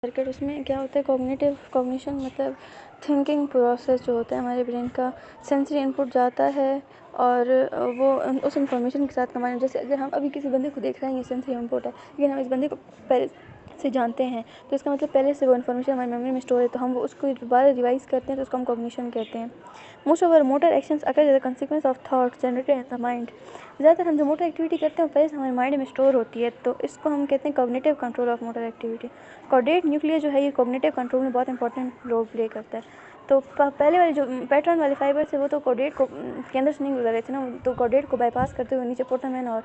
Circuit, उसमें क्या होता है, कॉग्निशन मतलब थिंकिंग प्रोसेस जो होता है हमारे ब्रेन का, सेंसरी इनपुट जाता है और वो उस इंफॉर्मेशन के साथ कंबाइन, जैसे अगर हम अभी किसी बंदे को देख रहे हैं, ये सेंसरी इनपुट है, लेकिन हम इस बंदे को पहले से जानते हैं, तो इसका मतलब पहले से वो इन्फॉर्मेशन हमारी मेमोरी में स्टोर है, तो हम वो उसको दोबारा रिवाइज करते हैं, तो उसको हम कॉग्निशन कहते हैं। Most of our motor actions occur as a consequence of thoughts generated in the mind. ज़्यादातर हम जो मोटर एक्टिविटी करते हैं पहले से हमारे माइंड में स्टोर होती है, तो इसको हम कहते हैं cognitive control of motor activity. Chordate nucleus जो है ये कॉग्निटिव कंट्रोल में बहुत इंपॉर्टेंट रोल प्ले करता है। तो पहले वाले जो पैटर्न वाले फाइबर थे वो तो कॉर्डेट को के अंदर से नहीं गुजर रहे थे ना, तो कॉर्डेट को बाईपास करते हुए नीचे पोर्टामेन और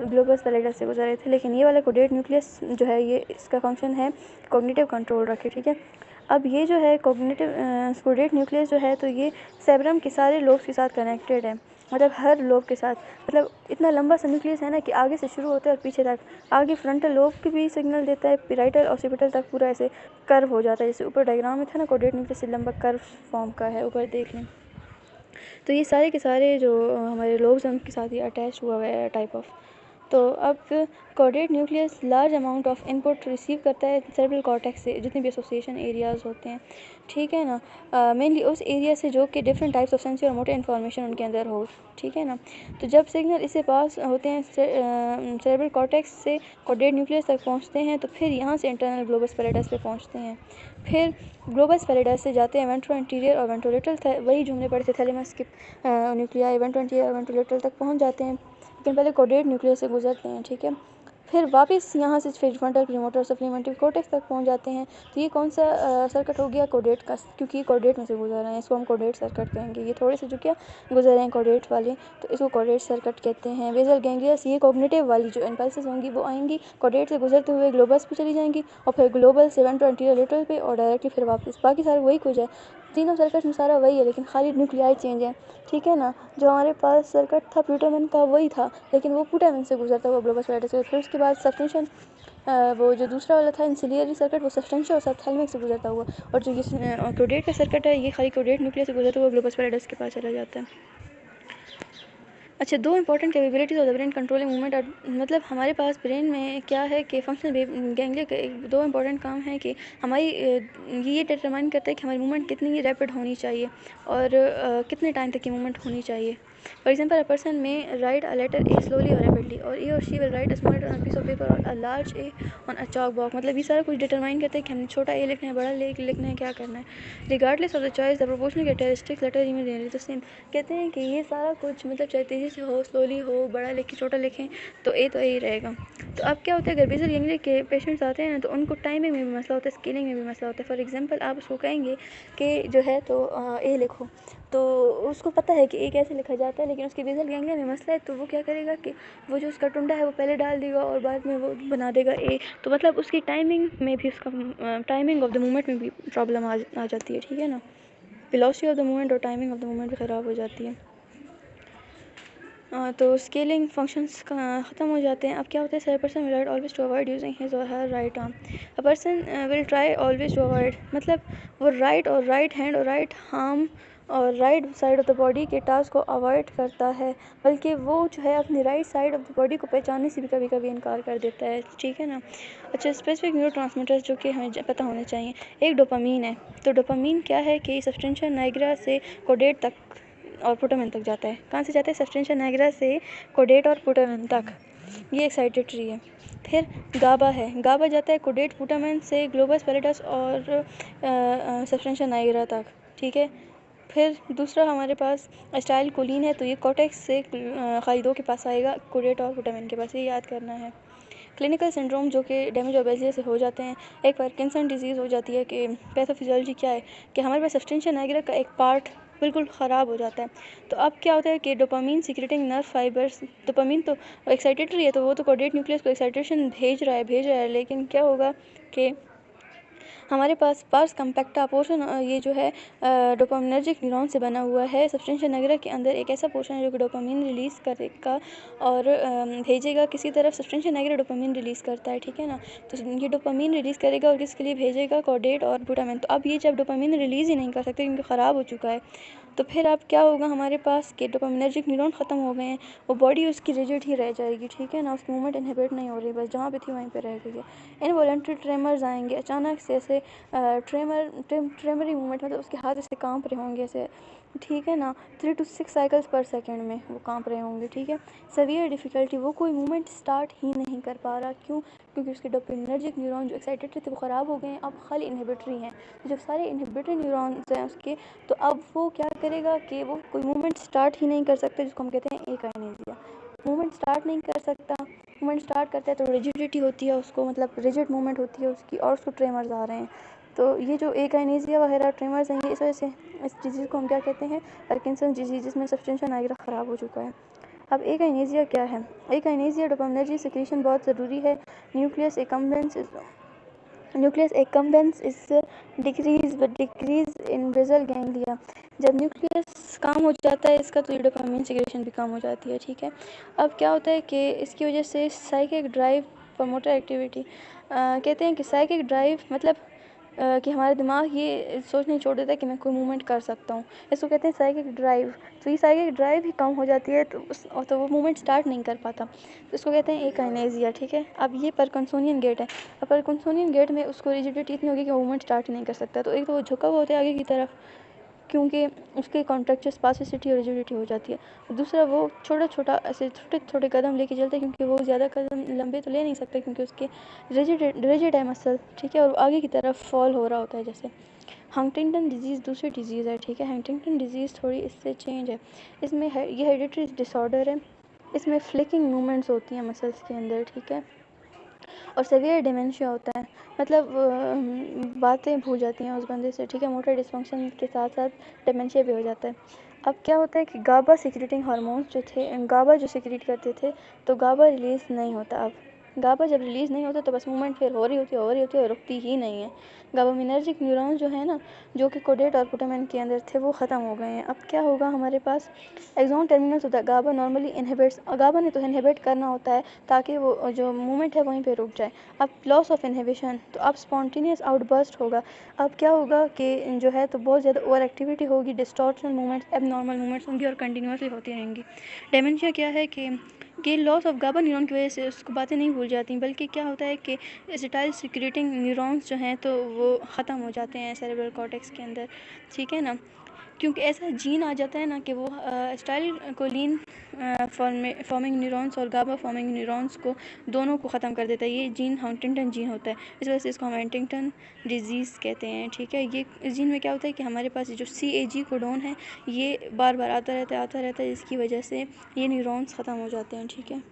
ग्लोबस पैलेटल से गुजर रहे थे, लेकिन ये वाला कॉर्डेट न्यूक्लियस जो है ये इसका फंक्शन है कॉग्निटिव कंट्रोल रखे, ठीक है। अब ये जो है कॉर्डेट न्यूक्लियस जो है तो ये सेरेब्रम के सारे लोब्स के साथ कनेक्टेड है, मतलब हर लोब के साथ, मतलब इतना लंबा सा न्यूक्लियस है ना कि आगे से शुरू होता है और पीछे तक, आगे फ्रंटल लोब की भी सिग्नल देता है, पेराइटल ऑसिपिटल तक पूरा ऐसे कर्व हो जाता है, जैसे ऊपर डायग्राम में था ना, कॉर्डेट न्यूक्लियस से लंबा कर्व फॉर्म का है, ऊपर देख लें। तो ये सारे के सारे जो हमारे लोब्स हैं उनके साथ ये अटैच हुआ हुआ है टाइप ऑफ। तो अब chordate nucleus large amount of input receive करता है सेरेब्रल कॉर्टेक्स से, जितने भी एसोसिएशन एरियाज़ होते हैं, ठीक है ना, मेनली उस एरिया से जो कि डिफरेंट टाइप्स ऑफ सेंसरी और मोटर इन्फॉर्मेशन उनके अंदर हो, ठीक है ना। तो जब सिग्नल इससे पास होते हैं सेरेब्रल कॉर्टेक्स से कॉर्डेट न्यूक्लियस तक पहुंचते हैं, तो फिर यहाँ से इंटरनल ग्लोबस पैलेटस पे पहुंचते हैं, फिर ग्लोबस पैलेटस से जाते हैं वेंट्रो एंटीरियर और वेंट्रोलेटरल, वही जो हमने पढ़े थे थैलेमस के न्यूक्लियाई, वेंट्रो एंटीरियर और वेंट्रोलेटरल तक पहुँच जाते हैं, लेकिन पहले कॉर्डेट न्यूक्लियस से गुजरते हैं, ठीक है। फिर वापस यहाँ से फिर फ्रंटल प्रीमोटर सप्लीमेंट्री कॉर्टेक्स तक पहुँच जाते हैं। तो ये कौन सा सर्किट हो गया, कॉर्डेट का, क्योंकि ये कॉर्डेट में से गुजर रहे हैं, इसको हम कॉर्डेट सर्किट कहेंगे। ये थोड़े से जो क्या गुजर रहे हैं कॉर्डेट वाले, तो इसको कॉर्डेट सर्किट कहते हैं। बेसल गैंग्लियस, ये कॉग्निटिव वाली जो इम्पल्सेस होंगी वो आएंगी कॉर्डेट से गुजरते हुए ग्लोबस पे चली जाएंगी, और फिर ग्लोबल से वेंट्रो एंटीरियर लेटरल पे और डायरेक्टली फिर वापस, बाकी सारे वही कुछ है, तीनों सर्किट में सारा वही है, लेकिन खाली न्यूक्लियाई चेंज है, ठीक है ना। जो हमारे पास सर्किट था प्लूटामेन का वही था, लेकिन वो प्लूटामेन से गुजरता हुआ ग्लोबस पैलेटस से, फिर उसके बाद सब्सटेंशियल वो जो दूसरा वाला था इंसिलियरी सर्किट वो सब्सटेंशियल और सबथैलेमिक से गुजरता हुआ, और जो ये कॉर्डेट का सर्किट है ये खाली कॉर्डेट न्यूक्लियस से गुजरता हुआ ग्लोबस पैलेटस के पास चला जाता है। अच्छा, दो important capabilities of the brain controlling movement, मतलब हमारे पास ब्रेन में क्या है कि फंक्शनल गैंग्लिया के दो इंपॉर्टेंट काम है कि हमारी ये डिटरमाइन करता है कि हमारी मूवमेंट कितनी रैपिड होनी चाहिए और कितने टाइम तक की मूवमेंट होनी चाहिए। For example, a person may write a letter A slowly और रैपिडली, और ए और she will write a small letter on piece of paper और a large A on a chalk box, मतलब ये सारा कुछ डिटरमाइन करता है कि हमने छोटा ए लिखना है, बड़ा लिखना है, क्या करना है। Regardless of the choice the proportional characteristics letter image the same, कहते हैं कि ये सारा कुछ मतलब चाहे तेज़ी से हो, स्लोली हो, बड़ा लिखें, छोटा लिखें, तो ए ही रहेगा। तो अब क्या होता है, अगर बेसल गैंग्लिया के पेशेंट्स आते हैं ना, तो उनको टाइमिंग में भी मसला होता है, स्केलिंग में भी मसला होता है। फॉर एग्जांपल, आप उसको कहेंगे कि जो है तो ए लिखो, तो उसको पता है कि ए कैसे लिखा जाता है, लेकिन उसके बेसल गैंग्लिया में मसला है, तो वो क्या करेगा कि वो जो उसका टुंडा है वो पहले डाल देगा और बाद में वो बना देगा ए, तो मतलब उसकी टाइमिंग में भी, उसका टाइमिंग ऑफ द मूवमेंट में भी प्रॉब्लम आ जाती है, ठीक है ना। वेलोसिटी ऑफ द मूवमेंट और टाइमिंग ऑफ द मूवमेंट भी ख़राब हो जाती है। तो स्केलिंग फंक्शंस ख़त्म हो जाते हैं। अब क्या होता है, sir person will write always to avoid using his और her right arm, a person will try always to avoid, मतलब वो राइट और राइट हैंड और राइट आर्म और right side of the body के टास्क को अवॉइड करता है, बल्कि वो जो है अपनी right side of the body को पहचानने से भी कभी कभी इनकार कर देता है, ठीक है ना। अच्छा, स्पेसिफिक न्यूरोट्रांसमीटर्स जो कि हमें पता होने चाहिए, एक डोपामीन है। तो डोपामीन क्या है कि सब्सटेंशिया नाइग्रा से कोडेट तक और पुटामेन तक जाता है। कहाँ से जाता है, सब्सटेंशिया नाइग्रा से कोडेट और पुटामेन तक, ये एक्साइटेटरी है। फिर गाबा है, गाबा जाता है कोडेट पुटामेन से ग्लोबस पैलेटस और सब्सटेंशिया नाइग्रा तक, ठीक है। फिर दूसरा हमारे पास अस्टाइल कोलिन है, तो ये कॉर्टेक्स से खालिदों के पास आएगा, कोडेट और पुटामेन के पास, ये याद करना है। क्लिनिकल सिंड्रोम जो कि डैमेज और बेजियर से हो जाते हैं, एक पार्किंसन डिजीज़ हो जाती है कि पैथोफिजियोलॉजी क्या है कि हमारे पास सब्सटेंशिया नाइग्रा का एक पार्ट बिल्कुल ख़राब हो जाता है। तो अब क्या होता है कि dopamine secreting nerve fibres, dopamine तो एक्साइटेटरी है, तो वो तो कोडेट न्यूक्लियस को एक्साइटेशन भेज रहा है, लेकिन क्या होगा कि हमारे पास पार्स कम्पैक्टा पोर्शन, ये जो है डोपामिनर्जिक न्यूरॉन से बना हुआ है। सब्सटेंशिया नाइग्रा के अंदर एक ऐसा पोर्शन है जो कि डोपामिन रिलीज़ करेगा और भेजेगा किसी तरफ, सब्सटेंशिया नाइग्रा डोपामिन रिलीज़ करता है, ठीक है ना। तो ये डोपामिन रिलीज़ करेगा और किसके लिए भेजेगा, कोडेट और पुटामेन। तो अब ये जब डोपामिन रिलीज़ ही नहीं कर सकते क्योंकि ख़राब हो चुका है, तो फिर अब क्या होगा हमारे पास कि डोपामिनर्जिक न्यूरॉन ख़त्म हो गए हैं, वो बॉडी उसकी रिजिड ही रह जाएगी, ठीक है ना, उसकी मूवमेंट इनहिबिट नहीं हो रही, बस जहाँ पे थी वहीं पे रह गई है। इनवॉलंटरी ट्रेमर्स आएंगे अचानक से, ऐसे ट्रेमरी मूवमेंट, मतलब उसके हाथ ऐसे कांप रहे होंगे ऐसे, ठीक है ना, 3 to 6 साइकिल्स पर सेकेंड में वो कांप रहे होंगे, ठीक है। सवियर डिफ़िकल्टी, वो कोई मूवमेंट स्टार्ट ही नहीं कर पा रहा, क्यों? क्योंकि उसके डोपामिनर्जिक न्यूरॉन जो एक्साइटेड थे वो ख़राब हो गए हैं, अब खाली इनहिबिटरी हैं। तो जब सारे इनहिबिटरी न्यूरॉन्स हैं उसके, तो अब वो क्या करेगा कि वो कोई मूवमेंट स्टार्ट ही नहीं कर सकता, जिसको हम कहते हैं एकाइनेसिया। मूवमेंट स्टार्ट नहीं कर सकता, मूवमेंट स्टार्ट करता है तो रिजिडिटी होती है उसको, मतलब रिजिड मूवमेंट होती है उसकी, और उसको ट्रेमर्स आ रहे हैं। तो ये जो एकाइनेसिया वगैरह ट्रेमर्स हैं, ये इस वजह से इस डिजीज़ को हम क्या कहते हैं, पार्किंसंस डिजीज़, जिसमें सब्सटेंशियल नाइग्रा ख़राब हो चुका है। अब एकाइनेसिया क्या है? एकाइनेसिया डोपामिनर्जिक सेक्रेशन बहुत ज़रूरी है। Nucleus accumbens is decrease in basal ganglia. जब न्यूक्लियस काम हो जाता है इसका, तो ये डोपामिन सेक्रेशन भी कम हो जाती है, ठीक है। अब क्या होता है कि इसकी वजह से साइकिक ड्राइव, प्रमोटर एक्टिविटी, कहते हैं कि साइकिक ड्राइव मतलब कि हमारा दिमाग ये सोचने छोड़ देता है कि मैं कोई मूवमेंट कर सकता हूँ, इसको कहते हैं साइकिक ड्राइव। तो ये साइकिक ड्राइव ही कम हो जाती है, तो वो मूवमेंट स्टार्ट नहीं कर पाता, तो इसको कहते हैं एकाइनेसिया, ठीक है। अब ये परकिंसोनियन गेट है। अब परकिंसोनियन गेट में उसको रिजिडिटी इतनी होगी कि मूवमेंट स्टार्ट ही नहीं कर सकता। तो एक तो वो झुका हुआ होता है आगे की तरफ, क्योंकि उसके कॉन्ट्रेक्चर स्पासिसिटी और रिजिडिटी हो जाती है। दूसरा, वो छोटा ऐसे छोटे छोटे कदम लेके चलते हैं, क्योंकि वो ज़्यादा कदम लंबे तो ले नहीं सकते, क्योंकि उसके रिजिड है मसल, ठीक है, और आगे की तरफ फॉल हो रहा होता है। जैसे हंटिंगटन डिजीज़ दूसरी डिजीज़ है, ठीक है। हंटिंगटन डिजीज़ थोड़ी इससे चेंज है, इसमें ये हेरिडिटरी डिसऑर्डर है, इसमें फ्लिकिंग मूवमेंट्स होती हैं मसल्स के अंदर, ठीक है, और सेवियर डिमेंशिया होता है, मतलब बातें भूल जाती हैं उस बंदे से, ठीक है। मोटर डिस्फंक्शन के साथ साथ डिमेंशिया भी हो जाता है। अब क्या होता है कि गाबा सिक्रेटिंग हार्मोन्स जो थे, गाबा जो सिक्रेट करते थे, तो गाबा रिलीज़ नहीं होता। अब गाबा जब रिलीज़ नहीं होता तो बस मूवमेंट फिर हो रही होती है और रुकती ही नहीं है। गाबामिनर्जिक न्यूरॉन्स जो है ना, जो कि कोडेट और पुटामेन के अंदर थे, वो ख़त्म हो गए हैं। अब क्या होगा हमारे पास, एक्सॉन टर्मिनस होता है। गाबा नॉर्मली इनहिबिट्स, गाबा ने तो इनहिबिट करना होता है ताकि वो जो मूवमेंट है वहीं पे रुक जाए। अब लॉस ऑफ इनहिबिशन, तो अब स्पॉन्टेनियस आउटबर्स्ट होगा। अब क्या होगा कि जो है तो बहुत ज़्यादा ओवर एक्टिविटी होगी, डिस्टॉर्शन मूवमेंट्स, एबनॉर्मल मूवमेंट्स होंगी और कंटिन्यूसली होती रहेंगी। डेमेंशिया क्या है कि लॉस ऑफ गाबा न्यूरॉन की वजह से उसको बातें नहीं भूल जाती, बल्कि क्या होता है कि एसिटाइल सिक्रेटिंग न्यूरॉन्स जो हैं तो वो ख़त्म हो जाते हैं सेरेब्रल कॉर्टेक्स के अंदर, ठीक है ना, क्योंकि ऐसा जीन आ जाता है ना कि वो एसिटाइल कोलिन फॉर्मिंग न्यूरॉन्स और गाबा फॉर्मिंग न्यूरॉन्स को दोनों को ख़त्म कर देता है। ये जीन हंटिंगटन जीन होता है, इस वजह से इसको हम हंटिंगटन डिजीज़ कहते हैं, ठीक है। ये इस जीन में क्या होता है कि हमारे पास जो CAG कोडोन है, ये बार बार आता रहता है, जिसकी वजह से ये न्यूरॉन्स ख़त्म हो जाते हैं, ठीक है।